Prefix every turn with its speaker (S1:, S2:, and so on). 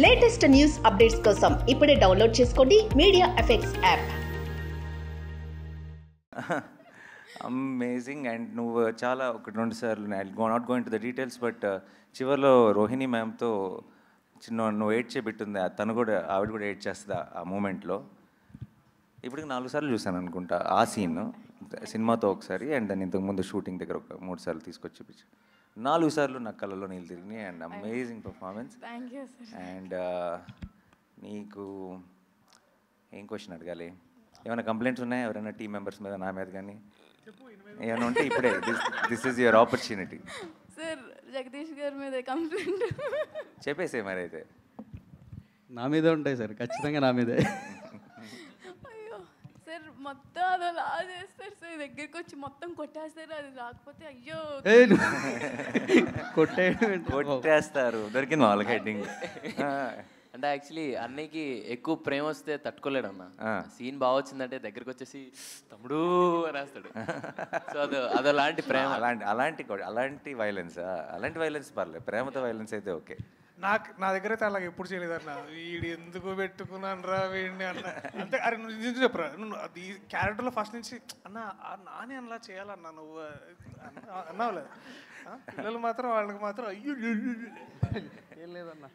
S1: Latest news updates కోసం ఇప్పుడే download చేసుకోండి media effects app.
S2: Amazing. And నువ్వు చాలా ఒకటి రెండు సార్లు not going to the details, but చివరిలో రోహిణి మ్యామ్తో నువ్వు ఏడ్ చేపెట్టుంది, తను కూడా ఆవిడ కూడా ఏడ్ చేస్తుంది ఆ మూమెంట్లో. ఇప్పటికి 4 సార్లు చూసాను అనుకుంటా ఆ సీన్ సినిమాతో ఒకసారి, అండ్ దాన్ని ఇంతకుముందు షూటింగ్ దగ్గర ఒక 3 సార్లు తీసుకొచ్చి చూపించి 4 సార్లు నా కళ్ళలో నీళ్ళు తిరిగినాయి. And amazing performance. అండ్ నీకు ఏం క్వశ్చన్ అడగాలి? ఏమైనా కంప్లైంట్స్ ఉన్నాయా ఎవరైనా టీం మెంబర్స్ మీద, నా మీద కానీ ఏమైనా ఉంటే ఇప్పుడే this is your opportunity.
S3: Sir Jagadish గారి మీద కంప్లైంట్
S2: చెప్పేసే మరి. అయితే
S4: నా మీదే ఉంటాయి సార్, ఖచ్చితంగా నా మీదే.
S3: అయ్యో సార్ మొత్తం అదలా చేస్తారు సార్, దగ్గరికి వచ్చి మొత్తం కొట్టేస్తారు, అది రాకపోతే అయ్యో
S2: కొట్టేస్తారు. దొరికింది వాళ్ళకి హెడ్డింగ్.
S5: అంటే యాక్చువల్లీ అన్నయ్యకి ఎక్కువ ప్రేమ వస్తే తట్టుకోలేడు అన్న. సీన్ బాగా వచ్చిందంటే దగ్గరికి వచ్చేసి తమ్ముడు రాస్తాడు. సో అదలాంటి ప్రేమ.
S2: అలాంటి వైలెన్స్ పర్లేదు, ప్రేమతో వైలెన్స్ అయితే ఓకే.
S6: నా దగ్గర అయితే అలాగ ఎప్పుడు చేయలేదు అన్న. వీడు ఎందుకు పెట్టుకున్నాను రా వీడిని అన్న. అంతే. అరే నువ్వు చెప్పరా, నువ్వు అది క్యారెక్టర్లో ఫస్ట్ నుంచి నాని అలా చేయాలన్నా నువ్వు అన్నావు లేదు. పిల్లలు మాత్రం వాళ్ళకి మాత్రం అయ్యో ఏం లేదన్నా.